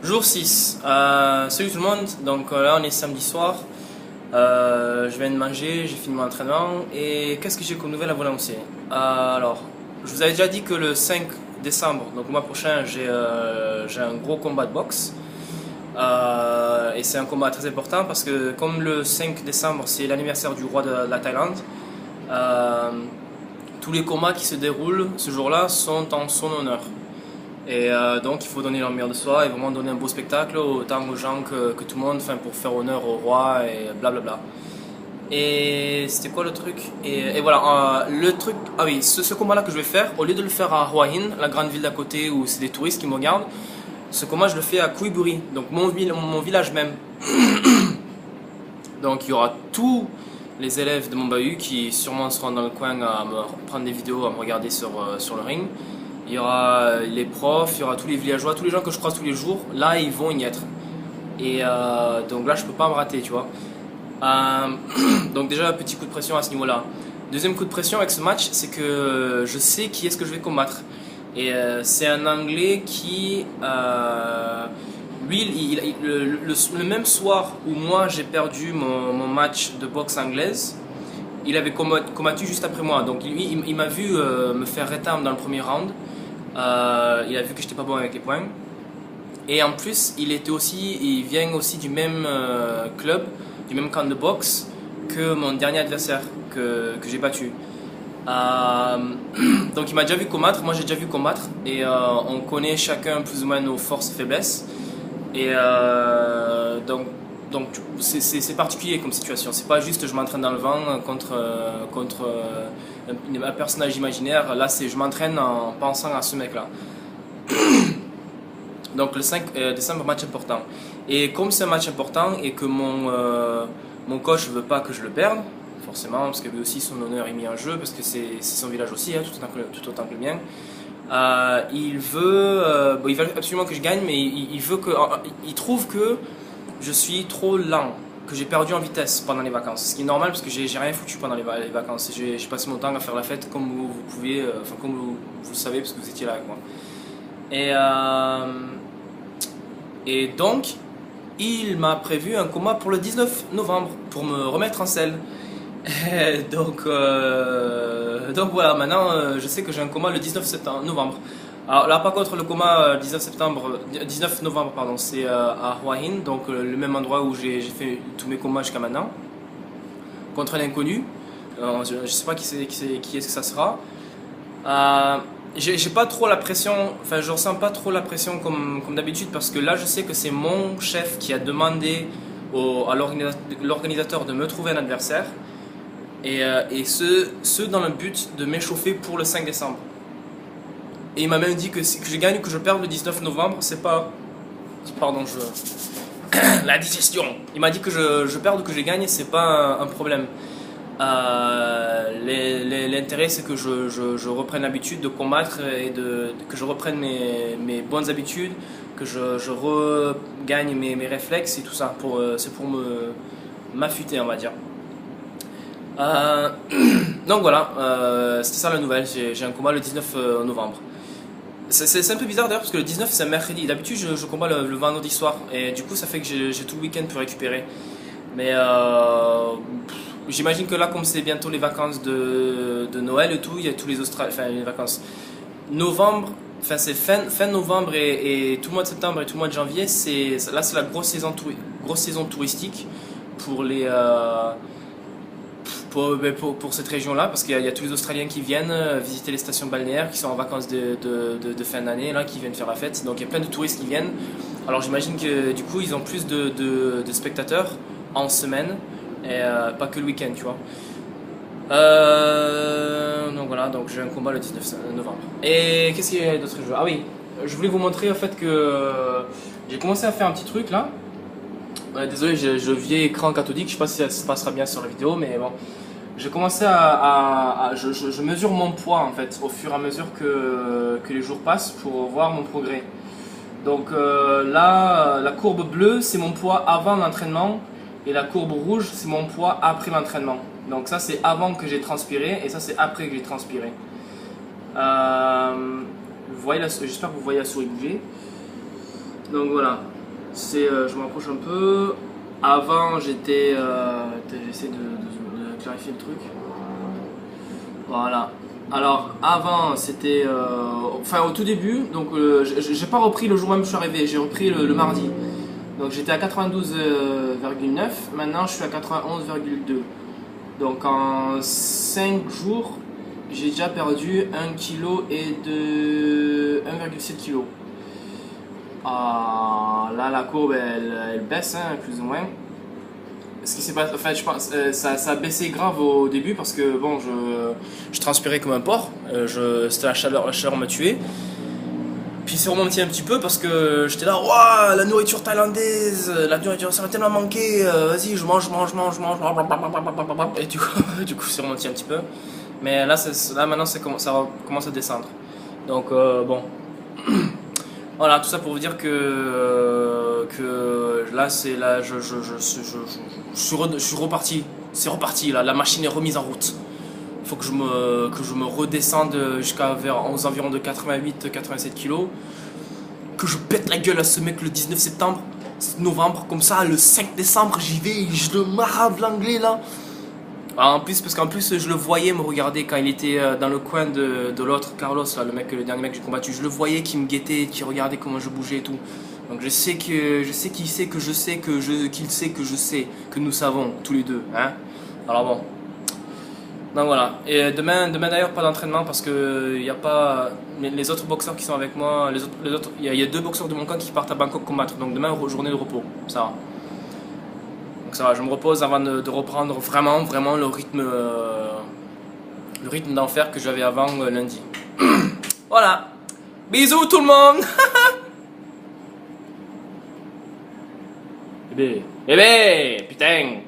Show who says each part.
Speaker 1: Jour 6. Salut tout le monde, donc là on est samedi soir. Je viens de manger, j'ai fini mon entraînement et qu'est-ce que j'ai comme nouvelle à vous annoncer? Alors, je vous avais déjà dit que le 5 décembre, donc le mois prochain, j'ai un gros combat de boxe. Et c'est un combat très important parce que comme le 5 décembre c'est l'anniversaire du roi de la Thaïlande, euh, tous les combats qui se déroulent ce jour-là sont en son honneur. Et donc il faut donner leur meilleur de soi et vraiment donner un beau spectacle autant aux gens que tout le monde, enfin pour faire honneur au roi et blablabla. Et c'était quoi le truc et voilà, le truc, ah oui, ce combat-là que je vais faire, au lieu de le faire à Hua Hin, la grande ville d'à côté où c'est des touristes qui me regardent, ce combat je le fais à Kui Buri, donc mon village même. Donc il y aura tous les élèves de mon bahut qui sûrement seront dans le coin à me prendre des vidéos, à me regarder sur le ring. Il y aura les profs, il y aura tous les villageois, tous les gens que je croise tous les jours. Là, ils vont y être. Et donc là, je peux pas me rater, tu vois. Euh, donc déjà, un petit coup de pression à ce niveau-là. Deuxième coup de pression avec ce match, c'est que je sais qui est-ce que je vais combattre. Et c'est un Anglais qui, lui, le même soir où moi j'ai perdu mon match de boxe anglaise, il avait combattu juste après moi. Donc lui, il m'a vu me faire rétame dans le premier round. Il a vu que j'étais pas bon avec les points. Et en plus, il vient aussi du même club, du même camp de boxe que mon dernier adversaire que j'ai battu. Euh, donc il m'a déjà vu combattre, moi j'ai déjà vu combattre et on connaît chacun plus ou moins nos forces et faiblesses. Et donc c'est particulier comme situation. C'est pas juste je m'entraîne dans le vent contre un personnage imaginaire. Là c'est je m'entraîne en pensant à ce mec-là. Donc le 5 décembre, match important. Et comme c'est un match important et que mon coach veut pas que je le perde, forcément, parce que lui aussi son honneur est mis en jeu, parce que c'est son village aussi, hein, tout autant que le mien. Bon, il veut absolument que je gagne, mais il trouve que je suis trop lent, que j'ai perdu en vitesse pendant les vacances. Ce qui est normal parce que j'ai rien foutu pendant les vacances. J'ai passé mon temps à faire la fête comme vous pouviez, enfin comme vous le savez parce que vous étiez là avec moi. Et, et donc, il m'a prévu un combat pour le 19 novembre pour me remettre en selle. Donc voilà, maintenant je sais que j'ai un coma le 19 novembre. Alors là par contre le coma 19 novembre pardon, c'est à Hua Hin, donc le même endroit où j'ai fait tous mes combats jusqu'à maintenant, contre un inconnu. Je sais pas qui est-ce que ça sera. Euh, j'ai pas trop la pression, enfin je ressens pas trop la pression comme d'habitude parce que là je sais que c'est mon chef qui a demandé à l'organisateur de me trouver un adversaire et ce dans le but de m'échauffer pour le 5 décembre. Et il m'a même dit que je gagne ou que je perde le 19 novembre, c'est pas... Pardon, la digestion. Il m'a dit que je perde ou que je gagne, c'est pas un problème. L'intérêt c'est que je reprenne l'habitude de combattre et que je reprenne mes bonnes habitudes, que je regagne mes réflexes et tout ça. C'est pour m'affûter on va dire. Euh, donc voilà, c'était ça la nouvelle, j'ai un combat le 19 novembre. C'est un peu bizarre d'ailleurs parce que le 19 c'est un mercredi, d'habitude je combats le vendredi soir et du coup ça fait que j'ai tout le week-end pour récupérer. Mais j'imagine que là comme c'est bientôt les vacances de Noël et tout, il y a tous les Australiens, enfin les vacances novembre, enfin c'est fin novembre et tout le mois de septembre et tout le mois de janvier, là c'est la grosse saison touristique pour les... pour cette région-là, parce qu'il y a tous les Australiens qui viennent visiter les stations balnéaires, qui sont en vacances de fin d'année, là, qui viennent faire la fête. Donc il y a plein de touristes qui viennent. Alors j'imagine que du coup ils ont plus de spectateurs en semaine, et pas que le week-end, tu vois. Donc voilà, donc j'ai un combat le 19 novembre. Et qu'est-ce qu'il y a d'autre jeux? Ah oui, je voulais vous montrer en fait que j'ai commencé à faire un petit truc là. Ouais, désolé, je vieil écran cathodique, je sais pas si ça se passera bien sur la vidéo, mais bon. J'ai commencé je mesure mon poids en fait au fur et à mesure que les jours passent pour voir mon progrès. Donc là, la courbe bleue c'est mon poids avant l'entraînement et la courbe rouge c'est mon poids après l'entraînement. Donc ça c'est avant que j'ai transpiré et ça c'est après que j'ai transpiré. J'espère que vous voyez la souris bouger. Donc voilà, je me rapproche un peu. Avant j'étais, j'essaie de clarifier le truc. Voilà. Alors avant c'était, enfin au tout début, donc j'ai pas repris le jour même où je suis arrivé, j'ai repris le mardi. Donc j'étais à 92,9, maintenant je suis à 91,2. Donc en 5 jours, j'ai déjà perdu 1 kg et de 1,7 kg. Ah, là la courbe elle baisse hein, plus ou moins. Ce qui s'est passé, enfin, je pense, ça a baissé grave au début parce que bon, je transpirais comme un porc, c'était la chaleur m'a tué. Puis c'est remonté un petit peu parce que j'étais là, waouh, la nourriture thaïlandaise, la nourriture ça m'a tellement manqué, vas-y, je mange. Et du coup, c'est remonté un petit peu. Mais là, là maintenant, ça commence à descendre. Donc, bon. Voilà, tout ça pour vous dire que là, je suis reparti. C'est reparti, là, la machine est remise en route. Il faut que je me redescende aux environs de 88-87 kilos. Que je pète la gueule à ce mec le 19 septembre, novembre, comme ça, le 5 décembre, j'y vais, je le marave l'anglais là. Ah, en plus, parce qu'en plus, je le voyais me regarder quand il était dans le coin de l'autre, Carlos, là, le dernier mec que j'ai combattu. Je le voyais qui me guettait, qui regardait comment je bougeais et tout. Donc je sais qu'il sait que je sais qu'il sait que je sais que nous savons tous les deux, hein. Alors bon. Donc voilà. Et demain d'ailleurs pas d'entraînement parce que il y a pas les autres boxeurs qui sont avec moi, il y a 2 boxeurs de mon camp qui partent à Bangkok combattre. Donc demain journée de repos, ça va. Donc ça va, je me repose avant de reprendre vraiment le rythme d'enfer que j'avais avant lundi. Voilà. Bisous tout le monde. Eh ben, putain.